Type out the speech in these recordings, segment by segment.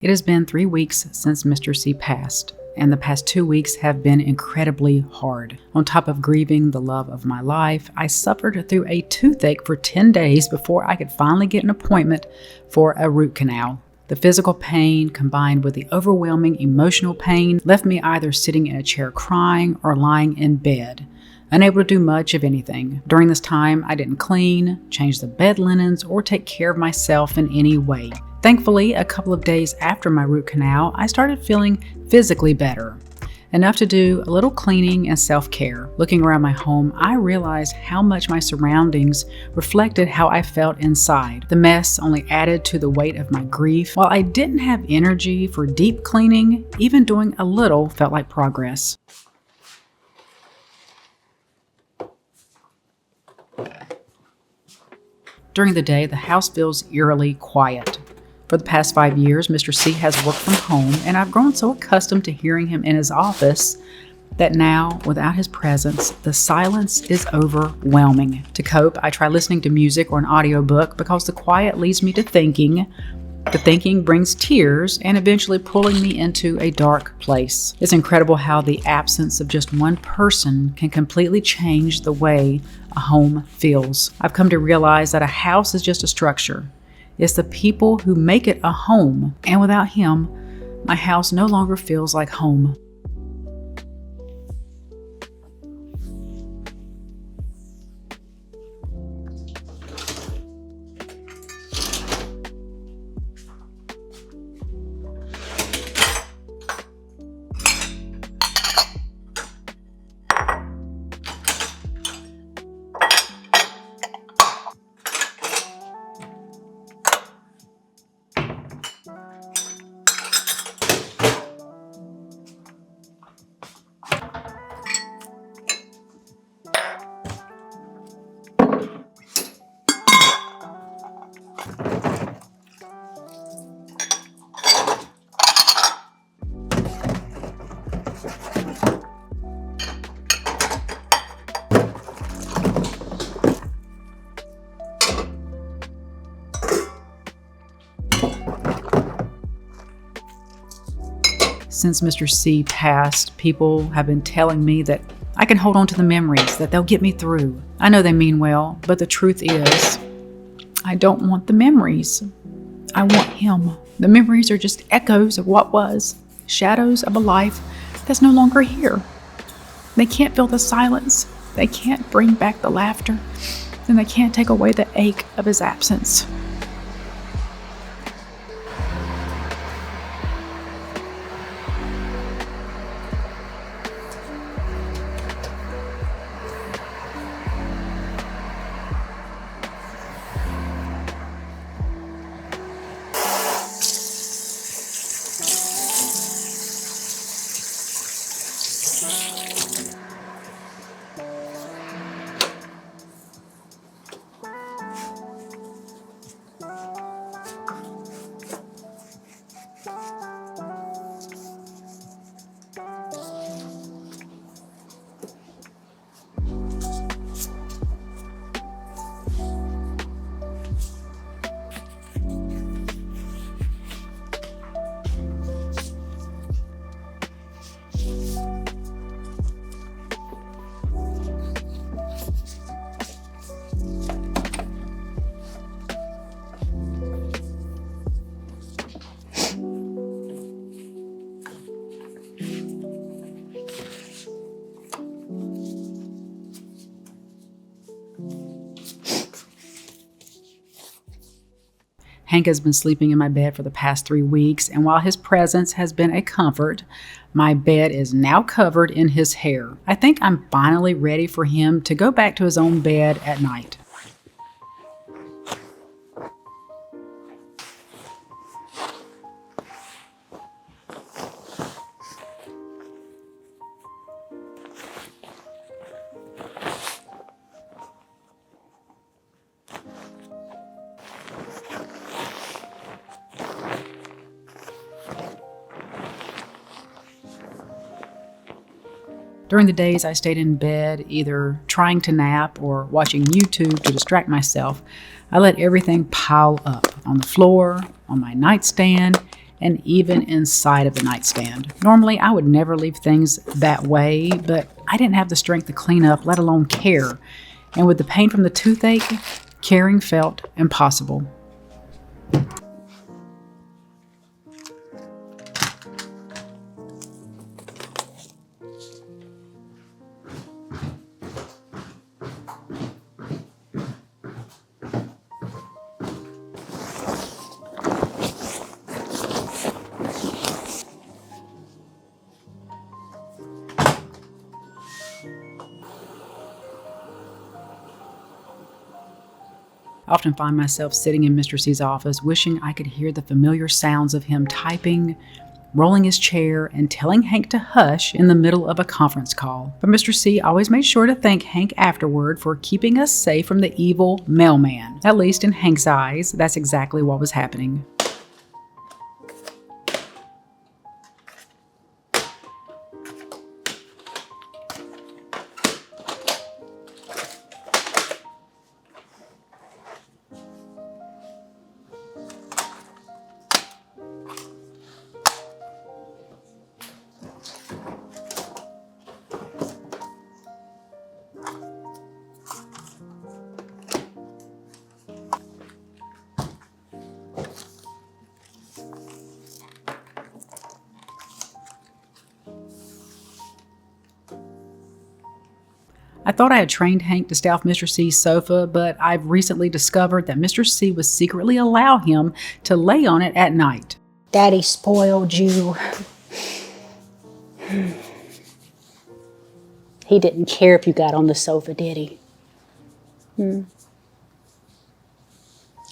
It has been 3 weeks since Mr. C passed, and the past 2 weeks have been incredibly hard. On top of grieving the love of my life, I suffered through a toothache for 10 days before I could finally get an appointment for a root canal. The physical pain combined with the overwhelming emotional pain left me either sitting in a chair crying or lying in bed, unable to do much of anything. During this time, I didn't clean, change the bed linens, or take care of myself in any way. Thankfully, a couple of days after my root canal, I started feeling physically better, enough to do a little cleaning and self-care. Looking around my home, I realized how much my surroundings reflected how I felt inside. The mess only added to the weight of my grief. While I didn't have energy for deep cleaning, even doing a little felt like progress. During the day, the house feels eerily quiet. For the past 5 years, Mr. C has worked from home, and I've grown so accustomed to hearing him in his office that now, without his presence, the silence is overwhelming. To cope, I try listening to music or an audiobook because the quiet leads me to thinking. The thinking brings tears and eventually pulling me into a dark place. It's incredible how the absence of just one person can completely change the way a home feels. I've come to realize that a house is just a structure. It's the people who make it a home, and without him, my house no longer feels like home. Since Mr. C passed, people have been telling me that I can hold on to the memories, that they'll get me through. I know they mean well, but the truth is, I don't want the memories. I want him. The memories are just echoes of what was, shadows of a life that's no longer here. They can't fill the silence. They can't bring back the laughter, and they can't take away the ache of his absence. Hank has been sleeping in my bed for the past 3 weeks, and while his presence has been a comfort, my bed is now covered in his hair. I think I'm finally ready for him to go back to his own bed at night. During the days I stayed in bed, either trying to nap or watching YouTube to distract myself, I let everything pile up on the floor, on my nightstand, and even inside of the nightstand. Normally, I would never leave things that way, but I didn't have the strength to clean up, let alone care. And with the pain from the toothache, caring felt impossible. I often find myself sitting in Mr. C's office, wishing I could hear the familiar sounds of him typing, rolling his chair, and telling Hank to hush in the middle of a conference call. But Mr. C always made sure to thank Hank afterward for keeping us safe from the evil mailman. At least in Hank's eyes, that's exactly what was happening. I thought I had trained Hank to stay off Mr. C's sofa, but I've recently discovered that Mr. C would secretly allow him to lay on it at night. Daddy spoiled you. He didn't care if you got on the sofa, did he?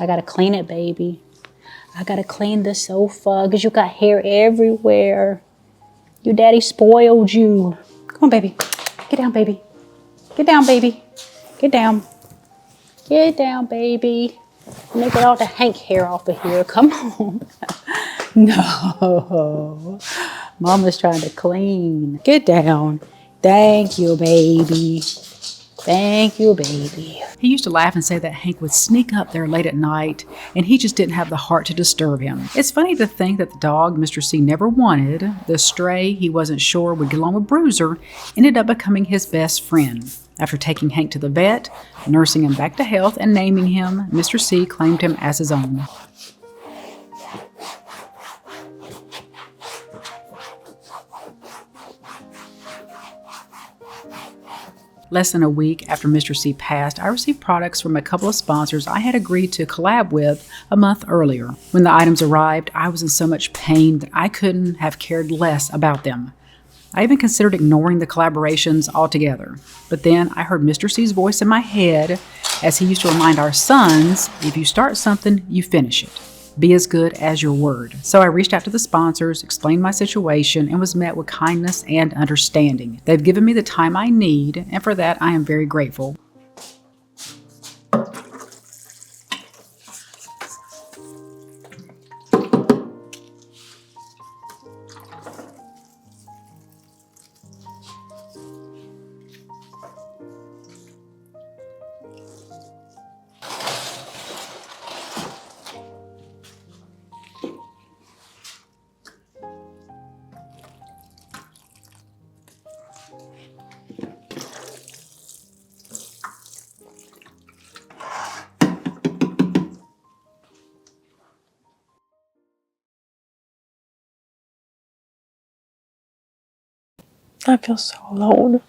I gotta clean it, baby. I gotta clean the sofa because you got hair everywhere. Your daddy spoiled you. Come on, baby. Get down, baby. Get down, baby. Get down. Get down, baby. Let me get all the Hank hair off of here. Come on. No. Mama's trying to clean. Get down. Thank you, baby. Thank you, baby. He used to laugh and say that Hank would sneak up there late at night, and he just didn't have the heart to disturb him. It's funny to think that the dog Mr. C never wanted, the stray he wasn't sure would get along with Bruiser, ended up becoming his best friend. After taking Hank to the vet, nursing him back to health, and naming him, Mr. C claimed him as his own. Less than a week after Mr. C passed, I received products from a couple of sponsors I had agreed to collab with a month earlier. When the items arrived, I was in so much pain that I couldn't have cared less about them. I even considered ignoring the collaborations altogether. But then I heard Mr. C's voice in my head as he used to remind our sons, if you start something, you finish it. Be as good as your word. So I reached out to the sponsors, explained my situation, and was met with kindness and understanding. They've given me the time I need, and for that I am very grateful. I feel so alone.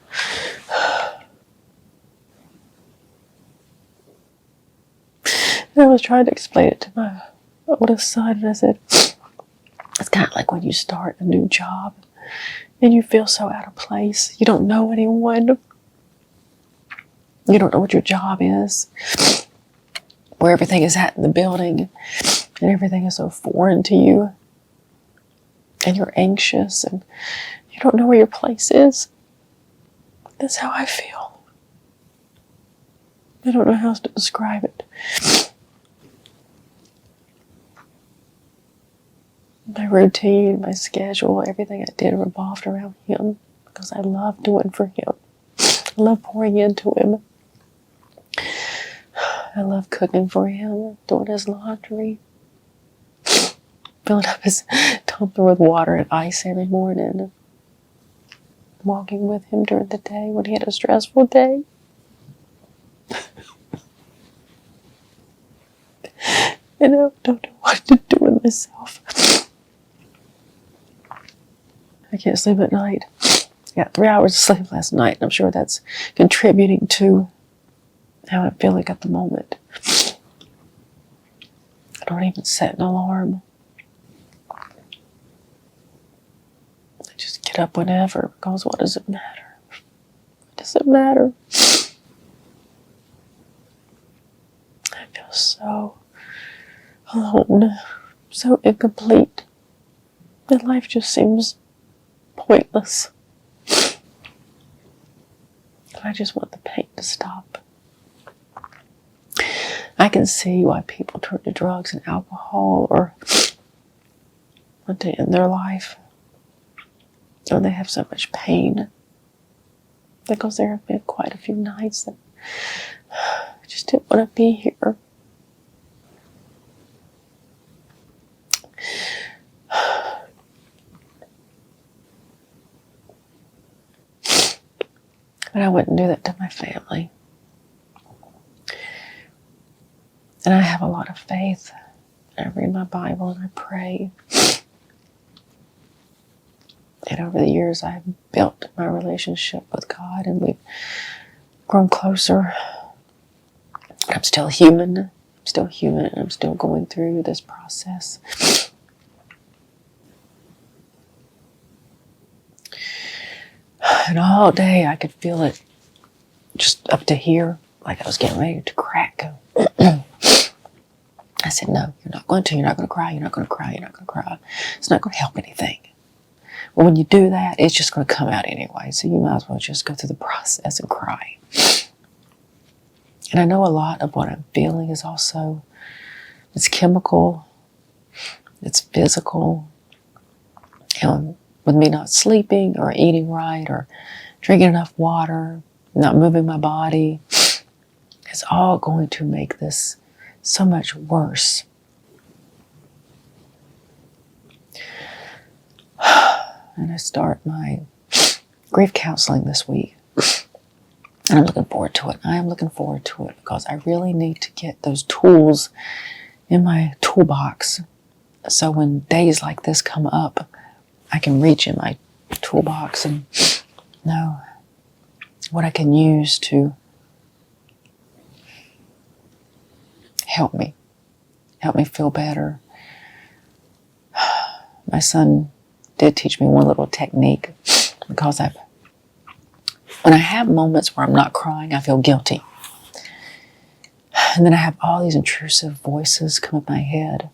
And I was trying to explain it to my oldest son, and I said, it's kind of like when you start a new job and you feel so out of place. You don't know anyone. You don't know what your job is, where everything is at in the building, and everything is so foreign to you. And you're anxious, and you don't know where your place is. That's how I feel. I don't know how else to describe it. My routine, my schedule, everything I did revolved around him because I love doing for him. I love pouring into him. I love cooking for him, doing his laundry. filling up his tumbler with water and ice every morning, walking with him during the day when he had a stressful day. And I don't know what to do with myself. I can't sleep at night. I got 3 hours of sleep last night, and I'm sure that's contributing to how I'm feeling at the moment. I don't even set an alarm. I just get up whenever, because what does it matter? What does it matter? I feel so alone, so incomplete. And life just seems pointless. I just want the pain to stop. I can see why people turn to drugs and alcohol or want to end their life when they have so much pain. Because there have been quite a few nights that I just didn't want to be here. But I wouldn't do that to my family. And I have a lot of faith. I read my Bible and I pray. And over the years, I've built my relationship with God, and we've grown closer. I'm still human. I'm still human, and I'm still going through this process. And all day, I could feel it just up to here, like I was getting ready to crack. I said, no, you're not going to. You're not going to cry. You're not going to cry. You're not going to cry. It's not going to help anything. Well, when you do that, it's just going to come out anyway. So you might as well just go through the process and cry. And I know a lot of what I'm feeling is also, it's chemical, it's physical. And with me not sleeping or eating right or drinking enough water, not moving my body, it's all going to make this so much worse. And I start my grief counseling this week. And I'm looking forward to it. I am looking forward to it because I really need to get those tools in my toolbox. So when days like this come up, I can reach in my toolbox and know what I can use to help me feel better. My son did teach me one little technique because when I have moments where I'm not crying, I feel guilty. And then I have all these intrusive voices come up my head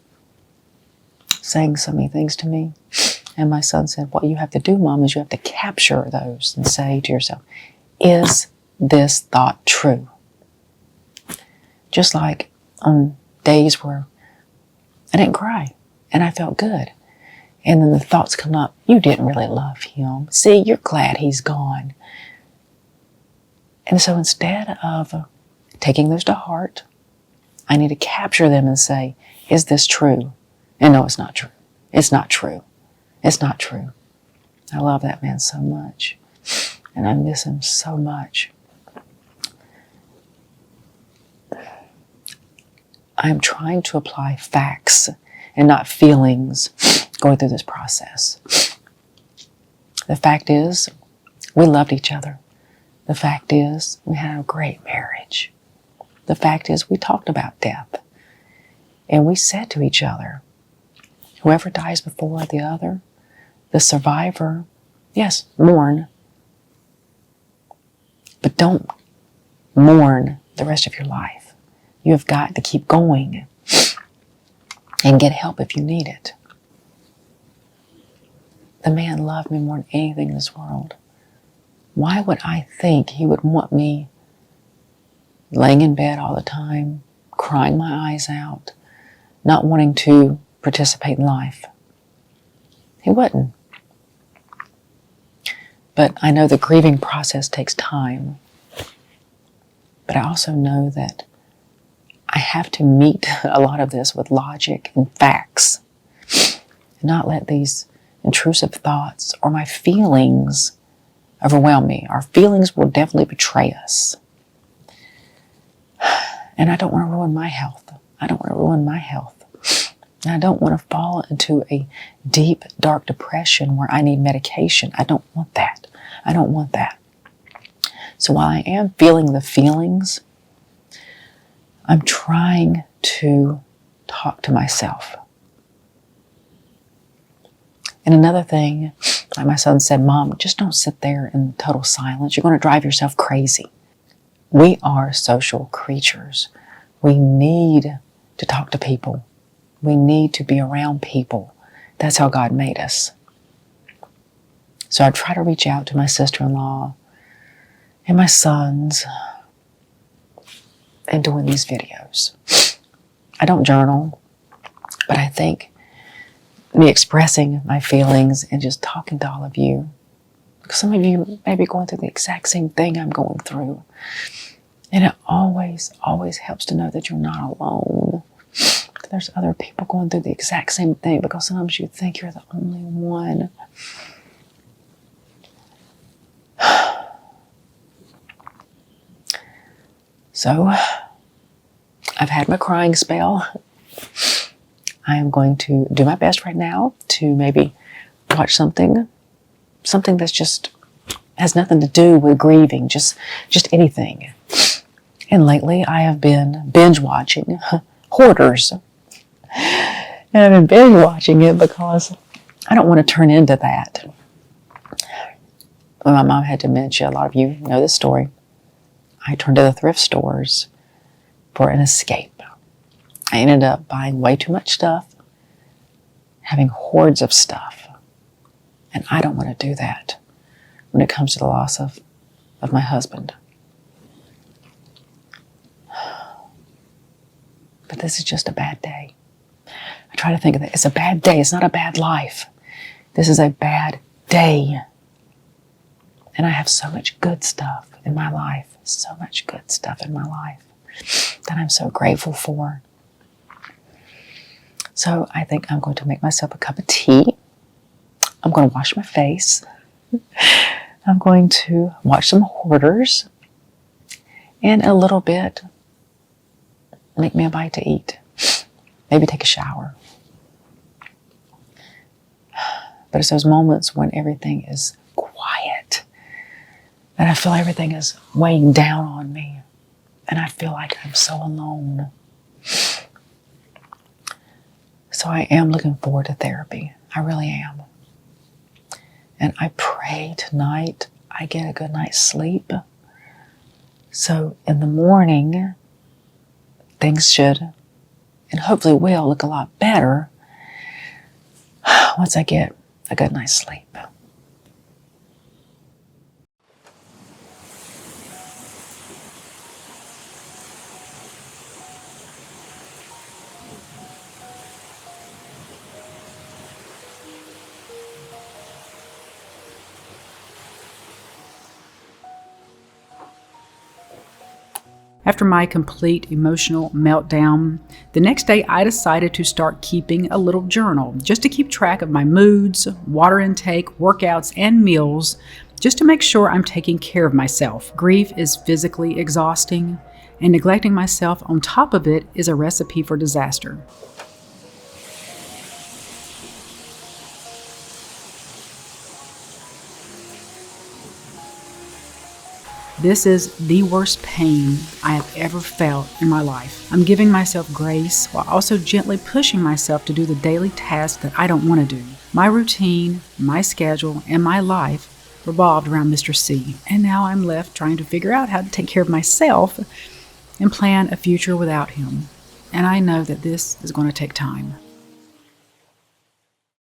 saying so many things to me. And my son said, what you have to do, Mom, is you have to capture those and say to yourself, is this thought true? Just like on days where I didn't cry and I felt good. And then the thoughts come up, you didn't really love him. See, you're glad he's gone. And so instead of taking those to heart, I need to capture them and say, is this true? And no, it's not true. It's not true. It's not true. I love that man so much. And I miss him so much. I'm trying to apply facts and not feelings going through this process. The fact is, we loved each other. The fact is, we had a great marriage. The fact is, we talked about death. And we said to each other, whoever dies before the other, the survivor, yes, mourn. But don't mourn the rest of your life. You have got to keep going and get help if you need it. The man loved me more than anything in this world. Why would I think he would want me laying in bed all the time, crying my eyes out, not wanting to participate in life? He wouldn't. But I know the grieving process takes time. But I also know that I have to meet a lot of this with logic and facts. and not let these intrusive thoughts or my feelings overwhelm me. Our feelings will definitely betray us. And I don't want to ruin my health. I don't want to ruin my health. And I don't want to fall into a deep, dark depression where I need medication. I don't want that. I don't want that. So while I am feeling the feelings, I'm trying to talk to myself. And another thing, like my son said, Mom, just don't sit there in total silence. You're going to drive yourself crazy. We are social creatures. We need to talk to people. We need to be around people. That's how God made us. So I try to reach out to my sister-in-law and my sons and doing these videos. I don't journal, but I think me expressing my feelings and just talking to all of you, because some of you may be going through the exact same thing I'm going through. And it always, always helps to know that you're not alone. There's other people going through the exact same thing, because sometimes you think you're the only one. So, I've had my crying spell. I am going to do my best right now to maybe watch something that's just has nothing to do with grieving, just anything. And lately I have been binge watching Hoarders. And I've been binge watching it because I don't want to turn into that. When my mom had dementia, a lot of you know this story, I turned to the thrift stores for an escape. I ended up buying way too much stuff, having hordes of stuff. And I don't want to do that when it comes to the loss of my husband. But this is just a bad day. I try to think of it. It's a bad day. It's not a bad life. This is a bad day. And I have so much good stuff in my life. So much good stuff in my life that I'm so grateful for. So I think I'm going to make myself a cup of tea. I'm going to wash my face. I'm going to watch some Hoarders. And a little bit, make me a bite to eat. Maybe take a shower. But it's those moments when everything is quiet and I feel everything is weighing down on me and I feel like I'm so alone. So I am looking forward to therapy. I really am. And I pray tonight I get a good night's sleep. So in the morning, things should, and hopefully will, look a lot better once I get a good night's sleep. After my complete emotional meltdown, the next day I decided to start keeping a little journal just to keep track of my moods, water intake, workouts, and meals, just to make sure I'm taking care of myself. Grief is physically exhausting, and neglecting myself on top of it is a recipe for disaster. This is the worst pain I have ever felt in my life. I'm giving myself grace while also gently pushing myself to do the daily tasks that I don't want to do. My routine, my schedule, and my life revolved around Mr. C. And now I'm left trying to figure out how to take care of myself and plan a future without him. And I know that this is going to take time.